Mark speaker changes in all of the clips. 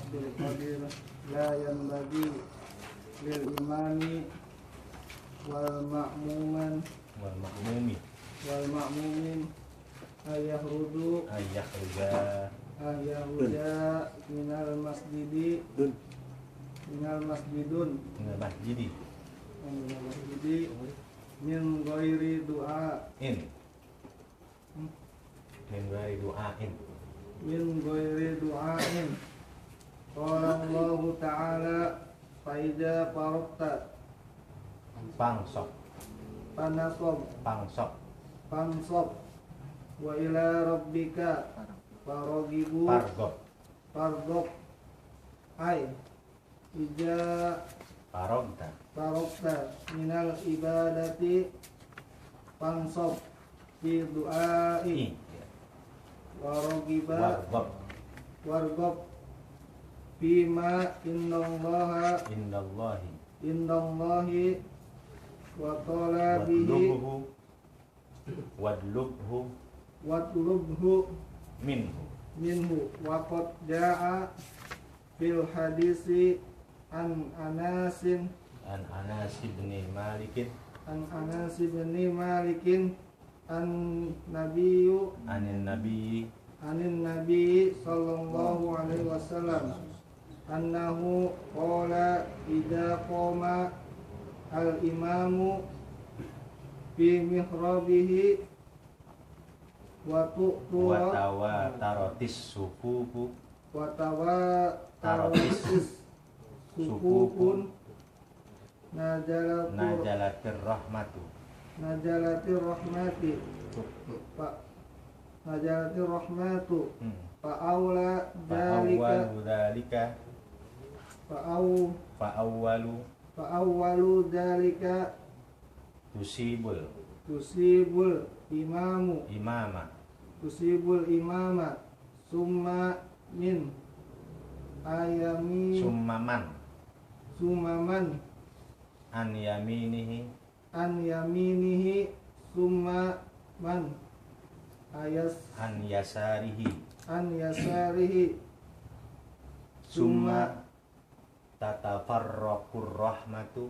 Speaker 1: bil qadir la yanbaghi lil imami wal ma'mumin ayahruja minal masjidi min ghairi du'ain qala Allah ta'ala fa idza faraqta pansop wa ila rabbika fargob ay ija farogta minal ibadati pansop fi du'ai wargob bima innallahi wa talabihi wadlubhu minhu wa qad jaa fil hadisi an Anas bin Malikin an Nabi sallallahu alaihi wasallam annahu qala idza qama al imamu fi mihrabihi wa tawatarotis sufufun najalatir rahmatu fa'awwalu dalika tusibul imama summa an yaminihi summa man an yasarihi summa tatafarraqur rahmatu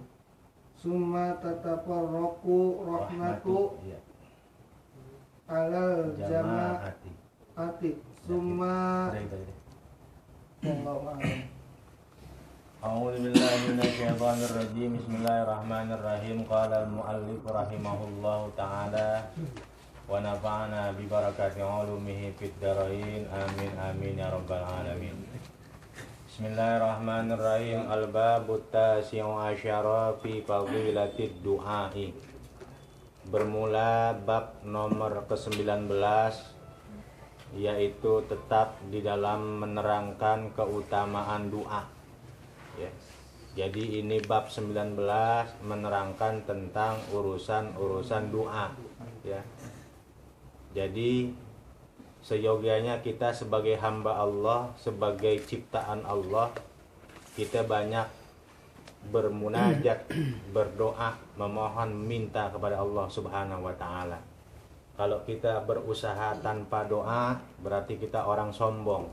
Speaker 1: alal jama'ati summa
Speaker 2: A'udzu billahi minasyaitonir rajim. Bismillahirrahmanirrahim. Qala al-mu'allif rahimahullahu ta'ala wa nafa'ana bi barakati ulumihi fid dharain. Amin amin ya rabbal alamin. Bismillahirrahmanirrahim. Al-babut tasi'u asyara fi fadilatid du'ai. Bermula bab nomor ke-19, yaitu tetap di dalam menerangkan keutamaan doa. Ya. Jadi ini bab 19 menerangkan tentang urusan doa. Ya. Jadi seyogianya kita sebagai hamba Allah, sebagai ciptaan Allah, kita banyak bermunajat, berdoa, memohon, minta kepada Allah Subhanahu wa ta'ala. Kalau kita berusaha tanpa doa, berarti kita orang sombong.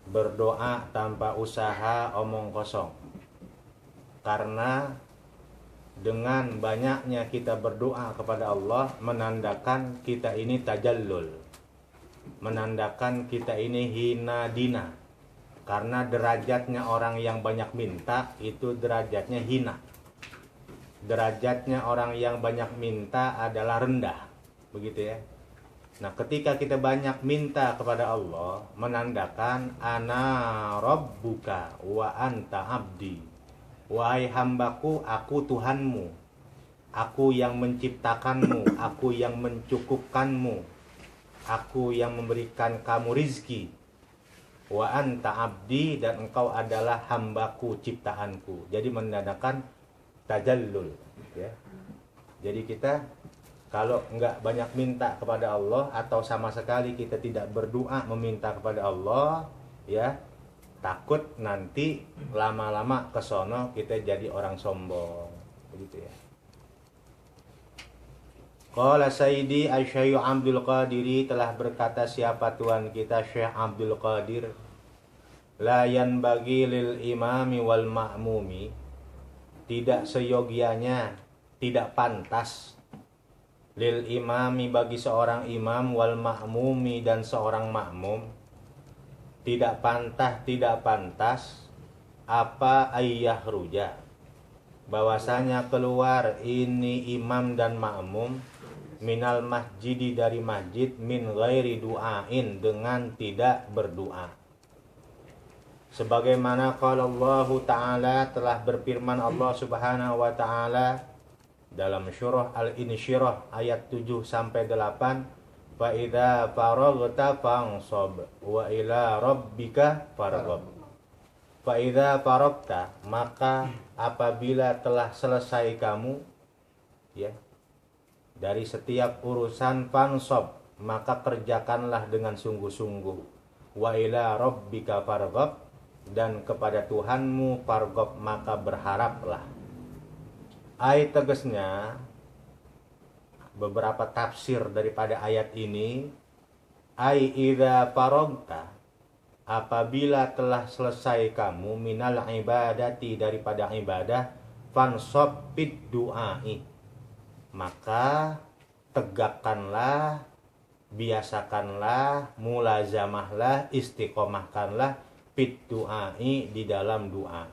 Speaker 2: Berdoa tanpa usaha, omong kosong. Karena dengan banyaknya kita berdoa kepada Allah, menandakan kita ini tajallul, menandakan kita ini hina dina. Karena derajatnya orang yang banyak minta itu derajatnya hina. Derajatnya orang yang banyak minta adalah rendah, begitu ya. Nah, ketika kita banyak minta kepada Allah, menandakan ana rabbuka wa anta abdi. Wahai hambaku, aku Tuhanmu. Aku yang menciptakanmu, aku yang mencukupkanmu. Aku yang memberikan kamu rizki. Wa anta abdi, dan engkau adalah hambaku, ciptaanku. Jadi menandakan tajallul, ya. Jadi kita kalau enggak banyak minta kepada Allah, atau sama sekali kita tidak berdoa meminta kepada Allah, ya, takut nanti lama-lama kesono kita jadi orang sombong, begitu ya. Qala Sayyidi Asy-Syaikh Abdul Qadiri, telah berkata siapa Tuhan kita Syekh Abdul Qadir, La yanbaghi lil imami wal ma'mumi, tidak seyogianya, tidak pantas lil imami bagi seorang imam wal ma'mumi dan seorang makmum, tidak pantas apa ayyah ruja, bahwasanya keluar ini imam dan makmum minal masjidi dari masjid min ghairi du'ain dengan tidak berdoa. Sebagaimana qala Allah Ta'ala, telah berfirman Allah Subhanahu wa Ta'ala dalam surah Al-Insyirah ayat 7 sampai 8, fa idza faraghta fansab wa ila rabbika farghab. Fa idza faraghta, maka apabila telah selesai kamu ya dari setiap urusan, fansab, maka kerjakanlah dengan sungguh-sungguh, wa ila rabbika farghab, dan kepada Tuhanmu farghab, maka berharaplah. Ayat tegasnya, beberapa tafsir daripada ayat ini, ai idza faragta, apabila telah selesai kamu, minal ibadati, daripada ibadah, fansab bid du'ai, maka tegakkanlah, biasakanlah, mulazamahlah, istiqomahkanlah bid du'ai, di dalam doa.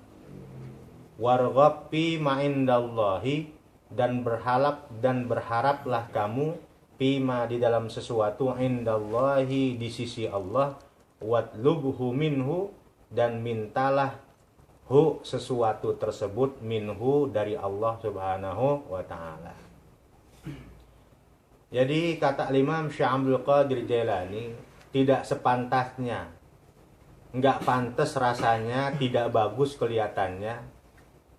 Speaker 2: Warghab fi ma'indallahi, dan berharaplah kamu fima, di dalam sesuatu, indallahi, di sisi Allah, watlubhu minhu, dan mintalah hu, sesuatu tersebut, minhu, dari Allah Subhanahu wa Ta'ala. Jadi kata Imam Syekh Abdul Qadir Jailani, tidak sepantasnya, enggak pantas rasanya, tidak bagus kelihatannya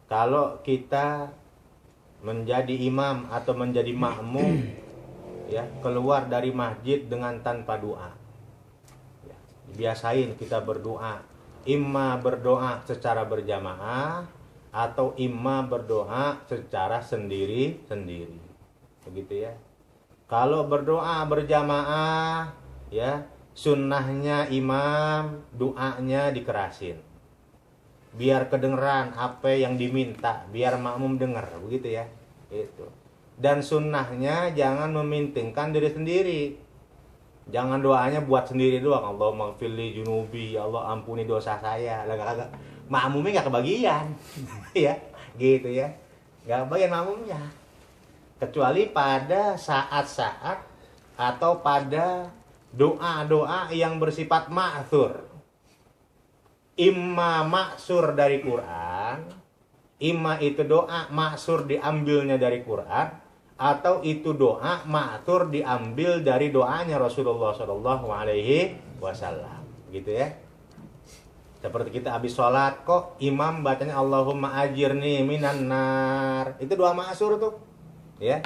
Speaker 2: kalau kita menjadi imam atau menjadi makmum ya, keluar dari masjid dengan tanpa doa. Ya, biasain kita berdoa, imma berdoa secara berjamaah atau imma berdoa secara sendiri-sendiri. Begitu ya. Kalau berdoa berjamaah ya, sunnahnya imam doanya dikerasin, biar kedengeran apa yang diminta, biar makmum dengar, begitu ya. Itu. Dan sunnahnya jangan mementingkan diri sendiri. Jangan doanya buat sendiri doang. Allahumma ghfirli junubi, ya Allah ampuni dosa saya. Agak makmumnya enggak kebagian. Ya, gitu ya. Enggak kebagian makmumnya. Kecuali pada saat-saat atau pada doa-doa yang bersifat ma'thur. Imma maksur dari Quran, imma itu doa maksur diambilnya dari Quran, atau itu doa ma'thur diambil dari doanya Rasulullah Shallallahu Alaihi Wasallam, gitu ya. Seperti kita habis sholat, kok imam bacanya Allahumma ajirni minan nar, itu doa ma'thur tuh, ya.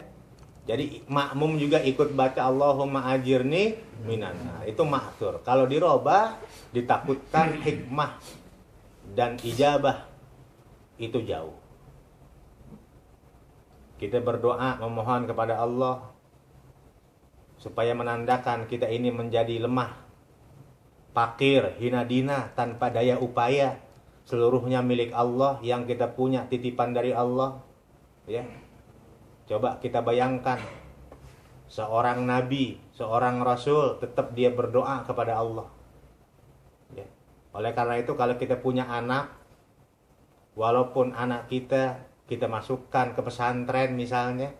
Speaker 2: Jadi makmum juga ikut baca Allahumma ajirni minan nar, itu ma'thur. Kalau dirobah, ditakutkan hikmah dan ijabah itu jauh. Kita berdoa memohon kepada Allah supaya menandakan kita ini menjadi lemah, fakir, hina dina, tanpa daya upaya, seluruhnya milik Allah, yang kita punya titipan dari Allah. Ya, coba kita bayangkan, seorang nabi, seorang rasul, tetap dia berdoa kepada Allah. Ya. Oleh karena itu, kalau kita punya anak, walaupun anak kita masukkan ke pesantren misalnya,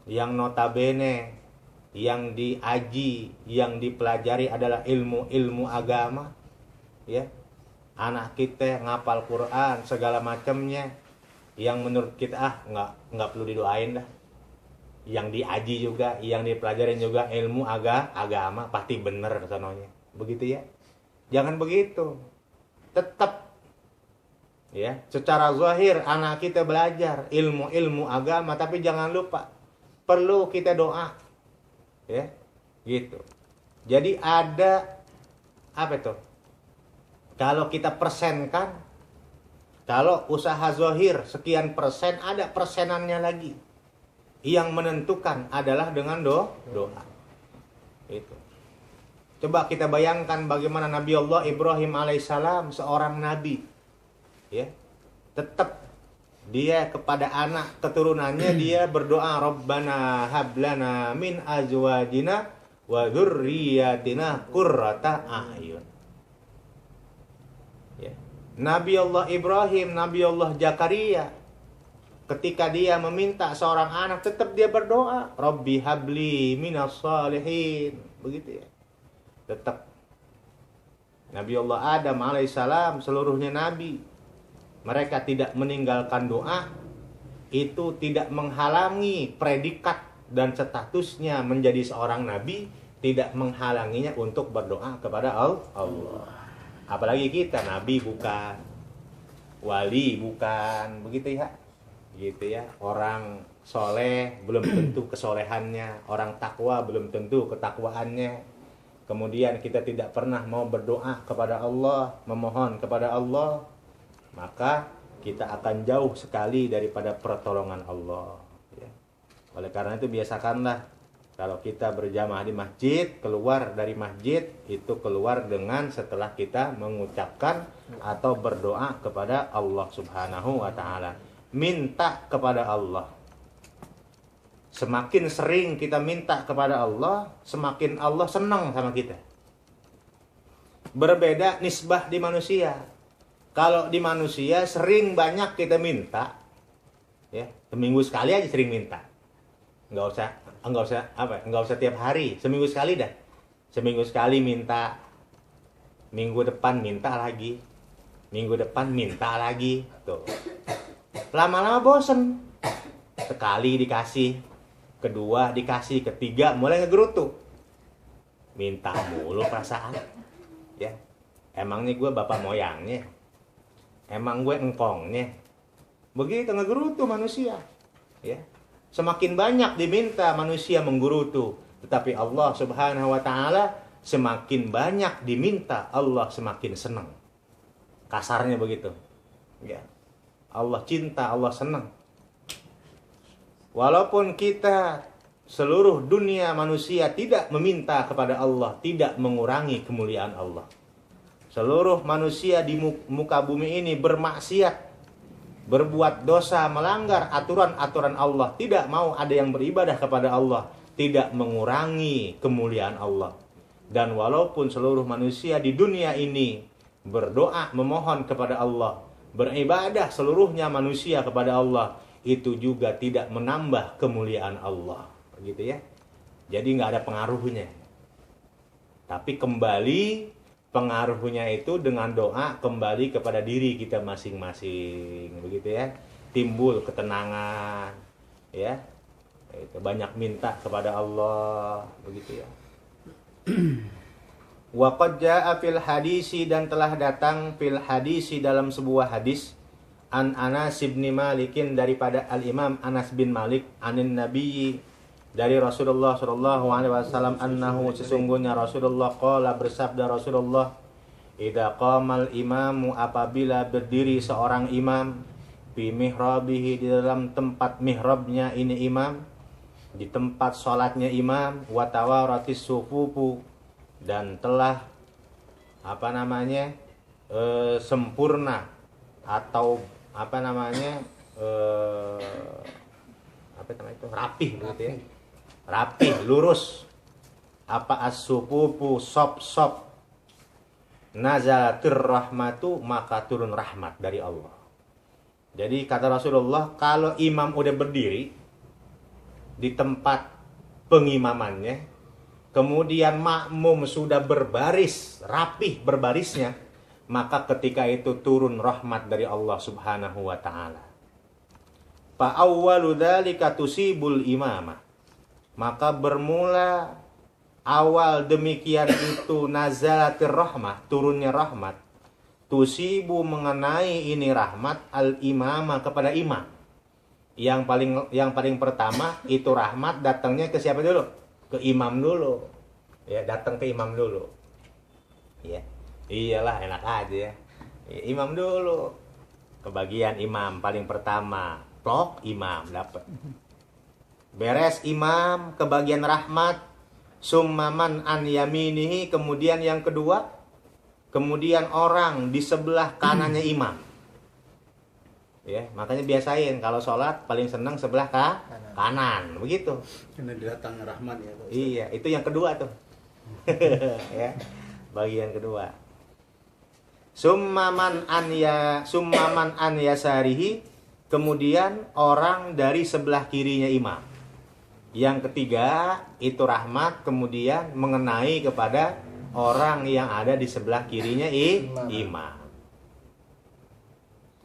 Speaker 2: yang notabene, yang diaji, yang dipelajari adalah ilmu agama, ya, anak kita ngapal Quran segala macamnya, yang menurut kita nggak perlu didoain dah, yang diaji juga, yang dipelajarin juga ilmu agama, pasti bener sononya, begitu ya. Jangan begitu. Tetap ya, secara zahir anak kita belajar ilmu agama, tapi jangan lupa perlu kita doa. Ya, gitu. Jadi ada apa itu? Kalau kita persenkan, kalau usaha zahir sekian persen, ada persenannya lagi. Yang menentukan adalah dengan doa. Itu. Coba kita bayangkan bagaimana Nabi Allah Ibrahim alaihissalam, seorang nabi, ya, tetap dia kepada anak keturunannya dia berdoa, Rabbana hablana min azwajina wa dzurriyyatina qurrata a'yun. Ya. Nabi Allah Ibrahim, Nabi Allah Zakaria, ketika dia meminta seorang anak, tetap dia berdoa, Rabbi habli minas salihin. Begitu ya. Tetap. Nabi Allah Adam alaihissalam, seluruhnya nabi, mereka tidak meninggalkan doa. Itu tidak menghalangi predikat dan statusnya menjadi seorang nabi, tidak menghalanginya untuk berdoa kepada Allah. Apalagi kita, nabi bukan, wali bukan, begitu ya. Gitu ya. Orang soleh belum tentu kesolehannya, orang takwa belum tentu ketakwaannya. Kemudian kita tidak pernah mau berdoa kepada Allah, memohon kepada Allah, maka kita akan jauh sekali daripada pertolongan Allah. Ya. Oleh karena itu biasakanlah kalau kita berjamaah di masjid, keluar dari masjid itu keluar dengan setelah kita mengucapkan atau berdoa kepada Allah Subhanahu wa Ta'ala. Minta kepada Allah. Semakin sering kita minta kepada Allah, semakin Allah senang sama kita. Berbeda nisbah di manusia. Kalau di manusia sering banyak kita minta, ya, seminggu sekali aja sering minta. Enggak usah tiap hari, seminggu sekali dah. Seminggu sekali minta, minggu depan minta lagi, minggu depan minta lagi, tuh. Lama-lama bosen. Sekali dikasih, kedua dikasih, ketiga mulai ngegerutu. Minta mulu perasaan. Ya. Emangnya gue bapak moyangnya? Emang gue engkongnya? Begitu ngegerutu manusia. Ya. Semakin banyak diminta manusia menggerutu, tetapi Allah Subhanahu wa Ta'ala semakin banyak diminta, Allah semakin senang. Kasarnya begitu. Ya. Allah cinta, Allah senang. Walaupun kita seluruh dunia manusia tidak meminta kepada Allah, tidak mengurangi kemuliaan Allah. Seluruh manusia di muka bumi ini bermaksiat, berbuat dosa, melanggar aturan-aturan Allah, tidak mau ada yang beribadah kepada Allah, tidak mengurangi kemuliaan Allah. Dan walaupun seluruh manusia di dunia ini berdoa, memohon kepada Allah, beribadah seluruhnya manusia kepada Allah, itu juga tidak menambah kemuliaan Allah, gitu ya. Jadi nggak ada pengaruhnya. Tapi kembali pengaruhnya itu dengan doa kembali kepada diri kita masing-masing, begitu ya. Timbul ketenangan, ya. Itu banyak minta kepada Allah, begitu ya. Wa qad jaa'a fil hadisi, dan telah datang fil hadisi dalam sebuah hadis, an Anas bin Malikin, daripada Al-Imam Anas bin Malik, anin Nabi, dari Rasulullah sallallahu alaihi wasallam, annahu, sesungguhnya Rasulullah qala, bersabda Rasulullah, idza qamal imamu, apabila berdiri seorang imam, fi mihrabihi, di dalam tempat mihrabnya ini imam, di tempat salatnya imam, wa tawaratis sufufu, dan telah sempurna atau rapih, begitu ya. Rapih, lurus. As-sufufu, sop-sop. Nazalatir rahmatu, maka turun rahmat dari Allah. Jadi kata Rasulullah, kalau imam udah berdiri di tempat pengimamannya, kemudian makmum sudah berbaris, rapih berbarisnya, maka ketika itu turun rahmat dari Allah Subhanahu wa Ta'ala. Fa awwalu dzalika tusibul imamah, maka bermula awal demikian itu nazalatir rahmah, turunnya rahmat, tusibu, mengenai ini rahmat, al imamah, kepada imam. Yang paling pertama itu rahmat datangnya ke siapa dulu? Ke imam dulu. Ya, datang ke imam dulu. Ya. Iyalah, enak aja ya. Imam dulu. Kebagian imam paling pertama, plok imam dapat. Beres imam, kebagian rahmat, summaman an yaminihi, kemudian yang kedua, kemudian orang di sebelah kanannya imam. Ya, makanya biasain kalau sholat paling senang sebelah kanan, begitu.
Speaker 3: Karena datang rahmat ya. Pak Ustaz.
Speaker 2: Iya, itu yang kedua tuh. Ya, bagian kedua. Summaman an yasarihi, kemudian orang dari sebelah kirinya imam. Yang ketiga itu rahmat, kemudian mengenai kepada orang yang ada di sebelah kirinya imam.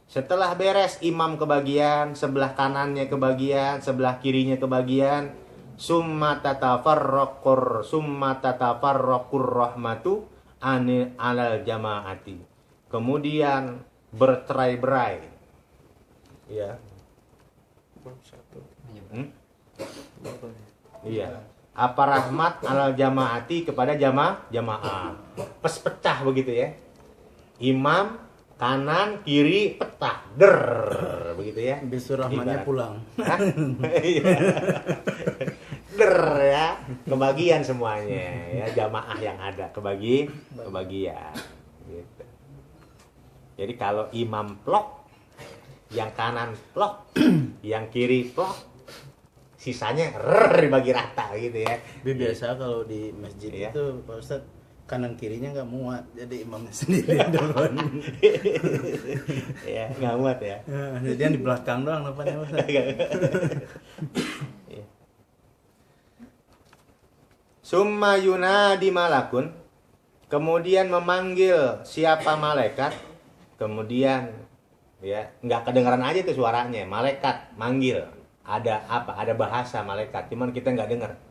Speaker 2: Setelah beres imam kebagian, sebelah kanannya kebagian, sebelah kirinya kebagian, summa tatafarraqur rahmatu alal jamaati. Kemudian bercerai-berai. Ya. Iya. Apa rahmat alal jamaati kepada jamaah. Pecah begitu ya. Imam kanan kiri pecah begitu ya.
Speaker 3: Besok rahmatnya
Speaker 2: Ibarat.
Speaker 3: pulang.
Speaker 2: Iya. Ya, kebagian semuanya ya, jamaah yang ada kebagian gitu. Jadi kalau imam plok, yang kanan plok, yang kiri plok, sisanya dibagi rata gitu ya.
Speaker 3: Tapi biasa kalau di masjid
Speaker 2: Iya.
Speaker 3: itu Pak Ustaz kanan kirinya nggak muat, jadi imamnya sendiri yang depan.
Speaker 2: Ya, nggak muat ya.
Speaker 3: Jadi yang di belakang doang depannya Pak Ustaz.
Speaker 2: Iya. Summa yunadi malakun, kemudian memanggil siapa malaikat, kemudian ya nggak kedengaran aja tuh suaranya, malaikat manggil. Ada apa? Ada bahasa malaikat, cuman kita nggak dengar.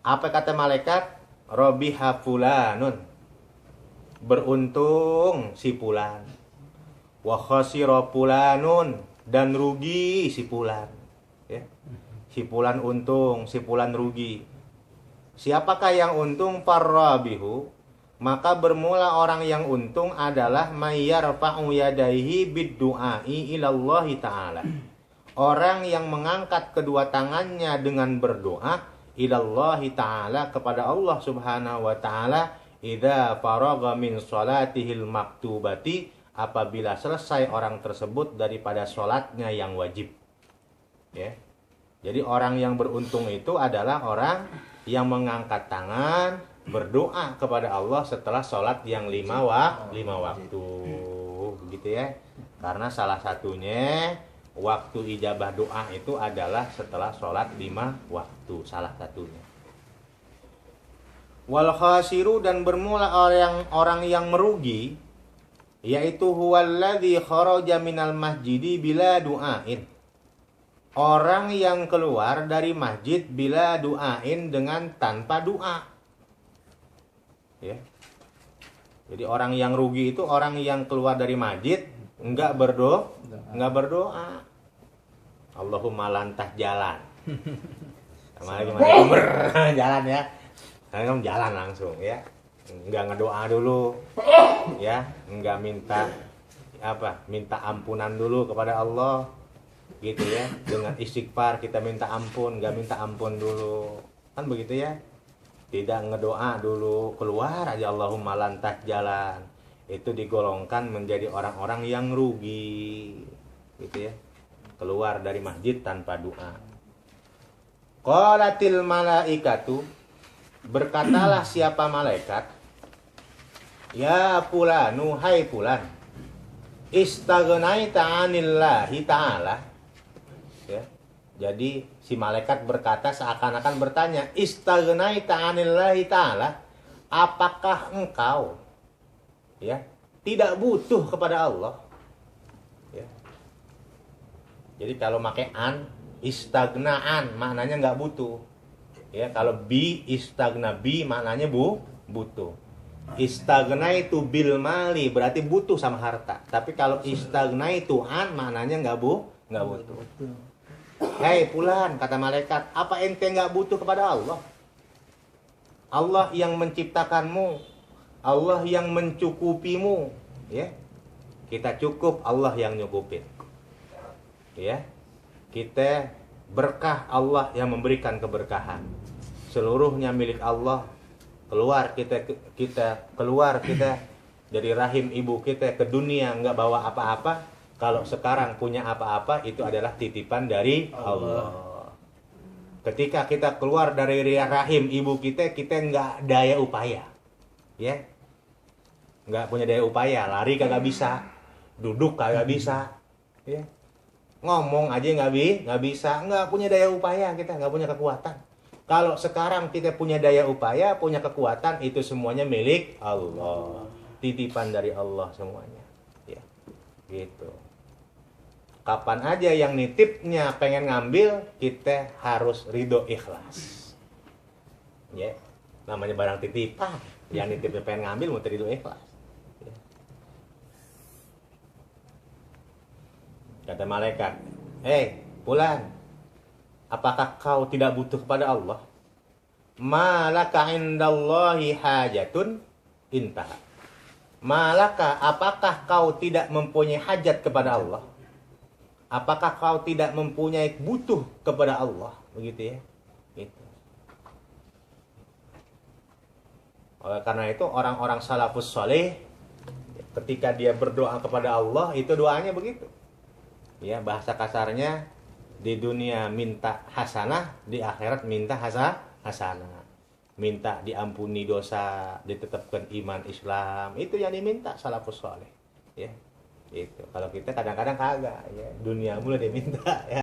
Speaker 2: Apa kata malaikat? Robiha fulanun, beruntung si fulan. Wa khasira fulanun, dan rugi si fulan. Ya. Si fulan untung, si fulan rugi. Siapakah yang untung? Farrabihu, maka bermula orang yang untung adalah mayyarfa'u yadaihi bid-du'ai ilallahi ta'ala. Orang yang mengangkat kedua tangannya dengan berdoa ilallahi ta'ala kepada Allah subhanahu wa ta'ala idza faragha min salatihil maktubati, apabila selesai orang tersebut daripada sholatnya yang wajib. Ya. Jadi orang yang beruntung itu adalah orang yang mengangkat tangan berdoa kepada Allah setelah sholat yang lima waktu, begitu ya. Karena salah satunya waktu ijabah doa itu adalah setelah sholat 5 waktu, salah satunya. Wal khasiru, dan bermula orang yang merugi, yaitu huwallazi kharaja minal masjidi bila du'ain. Orang yang keluar dari masjid bila du'ain, dengan tanpa doa. Ya. Jadi orang yang rugi itu orang yang keluar dari masjid enggak berdoa. Allahumma lantah jalan. Sama lagi jalan ya. Kamu jalan langsung ya. Enggak ngedoa dulu. Ya, enggak minta ampunan dulu kepada Allah. Gitu ya. Dengan istighfar kita minta ampun, enggak minta ampun dulu. Kan begitu ya. Tidak ngedoa dulu, keluar aja Allahumma lantah jalan. Itu digolongkan menjadi orang-orang yang rugi, gitu ya, keluar dari masjid tanpa doa. Qalatil malaikatu, berkatalah siapa malaikat, ya fulanu, hai fulan, istaghnaita 'anillahi ta'ala. Ya. Jadi si malaikat berkata seakan-akan bertanya, istaghnaita 'anillahi ta'ala, apakah engkau ya tidak butuh kepada Allah? Ya. Jadi kalau pakai an, istagnaan maknanya nggak butuh. Ya, kalau bi istagna bi maknanya butuh. Istagna itu bil mali berarti butuh sama harta. Tapi kalau istagna itu an maknanya nggak butuh. Hei fulan, kata malaikat, apa ente nggak butuh kepada Allah? Allah yang menciptakanmu, Allah yang mencukupimu, ya. Kita cukup, Allah yang nyukupin. Ya. Kita berkah, Allah yang memberikan keberkahan. seluruhnya milik Allah. Keluar kita keluar kita dari rahim ibu kita ke dunia nggak bawa apa-apa. Kalau sekarang punya apa-apa itu adalah titipan dari Allah. Ketika kita keluar dari rahim ibu kita nggak daya upaya, ya, nggak punya daya upaya, lari kagak bisa, duduk kagak bisa, ya, ngomong aja nggak bisa, nggak punya daya upaya, kita nggak punya kekuatan. Kalau sekarang kita punya daya upaya, punya kekuatan, itu semuanya milik Allah, titipan dari Allah semuanya, ya, gitu. Kapan aja yang nitipnya pengen ngambil, kita harus ridho ikhlas. Ya, namanya barang titipan. Yang nitipnya pengen ngambil, mau ridho ikhlas. Ya. Kata malaikat, Fulan, apakah kau tidak butuh kepada Allah? Malaka indallahi hajatun intaha. Malaka, apakah kau tidak mempunyai hajat kepada Allah? Apakah kau tidak mempunyai butuh kepada Allah? Begitu ya. Gitu. Oleh karena itu orang-orang salafus saleh ketika dia berdoa kepada Allah, itu doanya begitu. Ya, bahasa kasarnya di dunia minta hasanah, di akhirat minta hasanah. Minta diampuni dosa, ditetapkan iman Islam. Itu yang diminta salafus saleh. Ya. Itu. Kalau kita kadang-kadang kagak, ya. Dunia mulai diminta, ya.